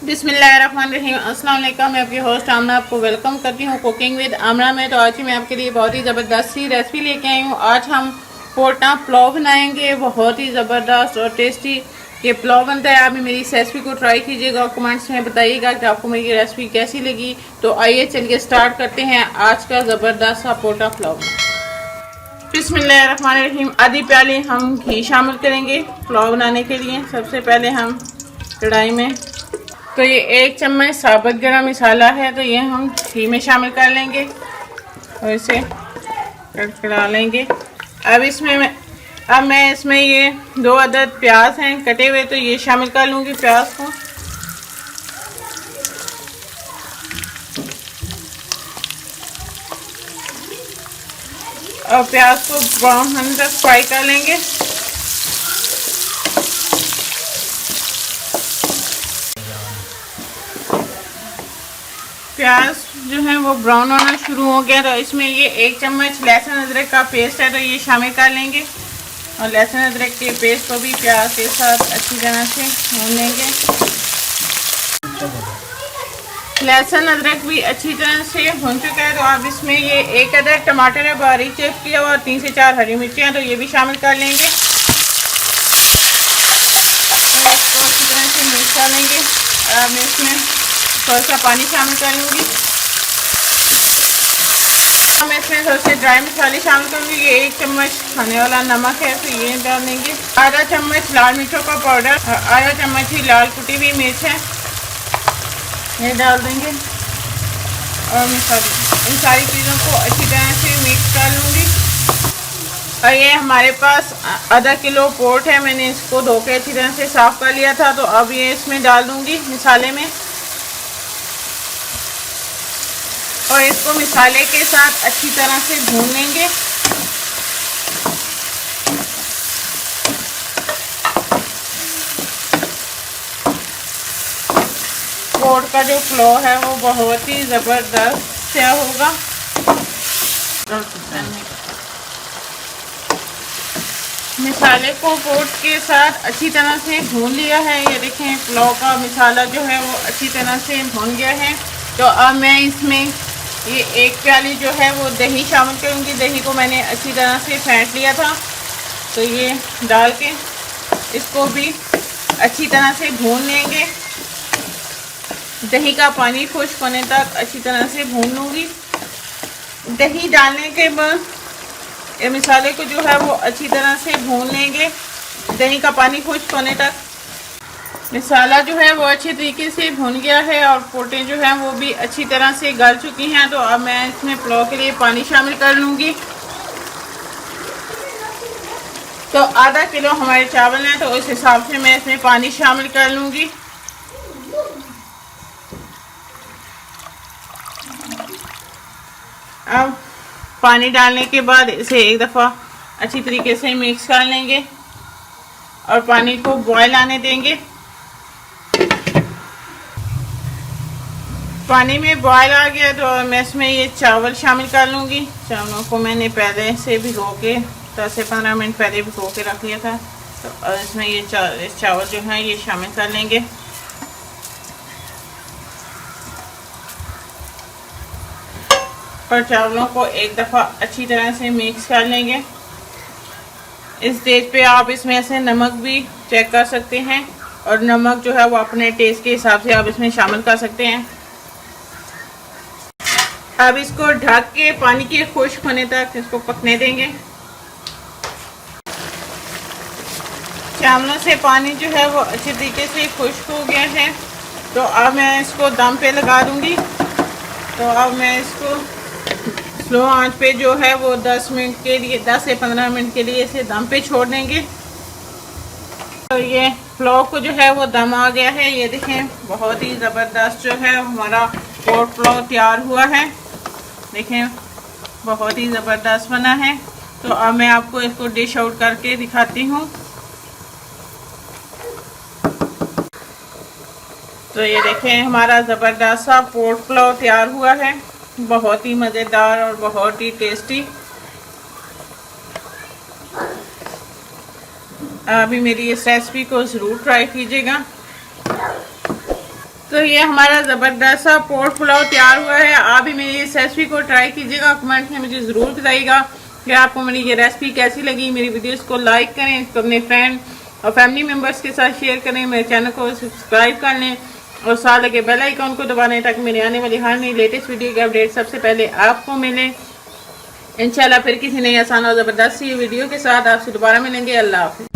बिस्मिल्लाहिर्रहमानिर्रहीम। अस्सलाम वालेकुम। मैं आपकी होस्ट आमना आपको वेलकम करती हूँ कुकिंग विद आमना में। तो आज ही मैं आपके लिए बहुत ही ज़बरदस्त सी रेसिपी लेके आई हूँ। आज हम पोटा पुलाव बनाएंगे। बहुत ही ज़बरदस्त और टेस्टी ये पुलाव बनता है। आप भी मेरी इस रेसिपी को ट्राई कीजिएगा और कमेंट्स में बताइएगा कि आपको मेरी रेसिपी कैसी लगी। तो आइए चलिए स्टार्ट करते हैं आज का ज़बरदस्त सा पोटा पुलाव। बिस्मिल्लाहिर्रहमानिर्रहीम। आधी प्याली हम घी शामिल करेंगे पुलाव बनाने के लिए। सबसे पहले हम कढ़ाई में तो ये 1 चम्मच साबुत गरम मसाला है, तो ये हम घी में शामिल कर लेंगे और इसे कड़कड़ा लेंगे। अब मैं इसमें ये 2 अदद प्याज हैं कटे हुए, तो ये शामिल कर लूँगी प्याज को। और प्याज को ब्राउन होने तक फ्राई कर लेंगे। प्याज जो है वो ब्राउन होना शुरू हो गया, तो इसमें ये 1 चम्मच लहसुन अदरक का पेस्ट है, तो ये शामिल कर लेंगे। और लहसुन अदरक के पेस्ट को भी प्याज के साथ अच्छी तरह से भून लेंगे। लहसुन अदरक भी अच्छी तरह से भून चुका है, तो अब इसमें ये 1 अदद टमाटर है बारीक चॉप किया हुआ और 3 से 4 हरी मिर्चियाँ, तो ये भी शामिल कर लेंगे। इसको अच्छी तरह से मिक्स कर लेंगे। अब मैं इसमें थोड़ा सा पानी शामिल कर लूँगी। मैं इसमें थोड़े से ड्राई मसाले शामिल करूँगी। ये 1 चम्मच खाने वाला नमक है, तो ये डाल देंगे। आधा चम्मच लाल मिर्चों का पाउडर, आधा चम्मच ही लाल कुटी हुई मिर्च है, ये डाल देंगे। और इन सारी चीज़ों को अच्छी तरह से मिक्स कर लूँगी। और ये हमारे पास आधा किलो पोट है, मैंने इसको धो के अच्छी तरह से साफ़ कर लिया था, तो अब ये इसमें डाल दूँगी मसाले में। और इसको मसाले के साथ अच्छी तरह से भून लेंगे। पोट का जो फ्लो है वो बहुत ही ज़बरदस्त से होगा। मसाले को पोट के साथ अच्छी तरह से भून लिया है। ये देखें पुलाव का मसाला जो है वो अच्छी तरह से भून गया है। तो अब मैं इसमें ये 1 प्याली जो है वो दही शामिल करूँगी। दही को मैंने अच्छी तरह से फेंट लिया था, तो ये डाल के इसको भी अच्छी तरह से भून लेंगे। दही का पानी खुश्क होने तक अच्छी तरह से भून लूँगी। दही डालने के बाद ये मसाले को जो है वो अच्छी तरह से भून लेंगे दही का पानी खुश्क होने तक। मसाला जो है वो अच्छे तरीके से भुन गया है और पोटें जो हैं वो भी अच्छी तरह से गल चुकी हैं। तो अब मैं इसमें पुलाव के लिए पानी शामिल कर लूँगी। तो आधा किलो हमारे चावल हैं, तो उस हिसाब से मैं इसमें पानी शामिल कर लूँगी। अब पानी डालने के बाद इसे एक दफ़ा अच्छी तरीके से मिक्स कर लेंगे और पानी को बॉयल आने देंगे। पानी में बॉयल आ गया तो मैं इसमें ये चावल शामिल कर लूँगी। चावलों को मैंने पहले से भिगो के 10 से 15 मिनट पहले भिगो के रख लिया था, तो इसमें ये चावल जो है ये शामिल कर लेंगे। और चावलों को एक दफ़ा अच्छी तरह से मिक्स कर लेंगे। इस स्टेज पे आप इसमें से नमक भी चेक कर सकते हैं और नमक जो है वो अपने टेस्ट के हिसाब से आप इसमें शामिल कर सकते हैं। अब इसको ढक के पानी के खुश्क होने तक इसको पकने देंगे। चावलों से पानी जो है वो अच्छे तरीके से खुश्क हो गया है, तो अब मैं इसको दम पे लगा दूंगी। तो अब मैं इसको स्लो आंच पे जो है वो 10 मिनट के लिए 10 से 15 मिनट के लिए इसे दम पे छोड़ देंगे। तो ये पुलाव को जो है वो दम आ गया है। ये देखें बहुत ही ज़बरदस्त जो है हमारा पोट पुलाव तैयार हुआ है। देखें बहुत ही ज़बरदस्त बना है। तो अब मैं आपको इसको डिश आउट करके दिखाती हूँ। तो ये देखें हमारा ज़बरदस्त सा पोट पुलाव तैयार हुआ है। बहुत ही मज़ेदार और बहुत ही टेस्टी। अभी मेरी इस रेसिपी को ज़रूर ट्राई कीजिएगा। तो ये हमारा ज़बरदस्त सा पोर्क पुलाव तैयार हुआ है। आप भी मेरी इस रेसिपी को ट्राई कीजिएगा, कमेंट में मुझे ज़रूर बताइएगा कि आपको मेरी ये रेसिपी कैसी लगी। मेरी वीडियोस को लाइक करें, इसको अपने फ्रेंड और फैमिली मेम्बर्स के साथ शेयर करें, मेरे चैनल को सब्सक्राइब कर लें और साथ लगे बेल आइकन को दबा लें ताकि मेरे आने वाली हर नई लेटेस्ट वीडियो की अपडेट सबसे पहले आपको मिले। इंशाल्लाह फिर किसी नई आसान और ज़बरदस्त सी वीडियो के साथ आपसे दोबारा मिलेंगे। अल्लाह हाफ़िज़।